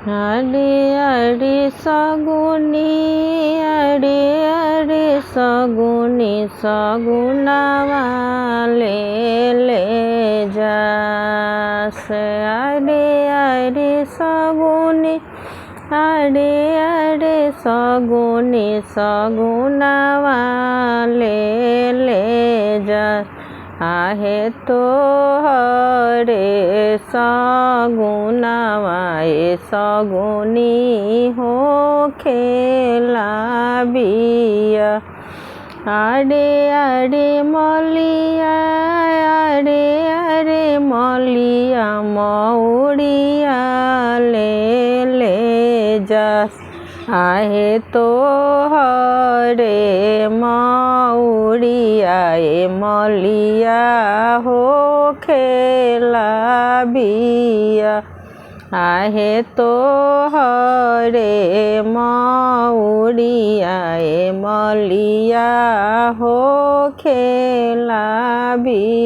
আরে আরে সগুনি আরে আরে সগুনি সগুনাওয়ালে ले जास আরে আরে সগুনি আরে আরে সগুনি সগুনাওয়ালে ले जास आहे तो हरे सगुनावाए सगुनी हो खेला बिया आड़े आड़े मलिया आड़े आड़े मलिया मौड़िया ले जास आहे तो हरे मौड़िया मलिया हो खेला बिया आहे तो हरे मौड़िया मलिया हो खेला बिया।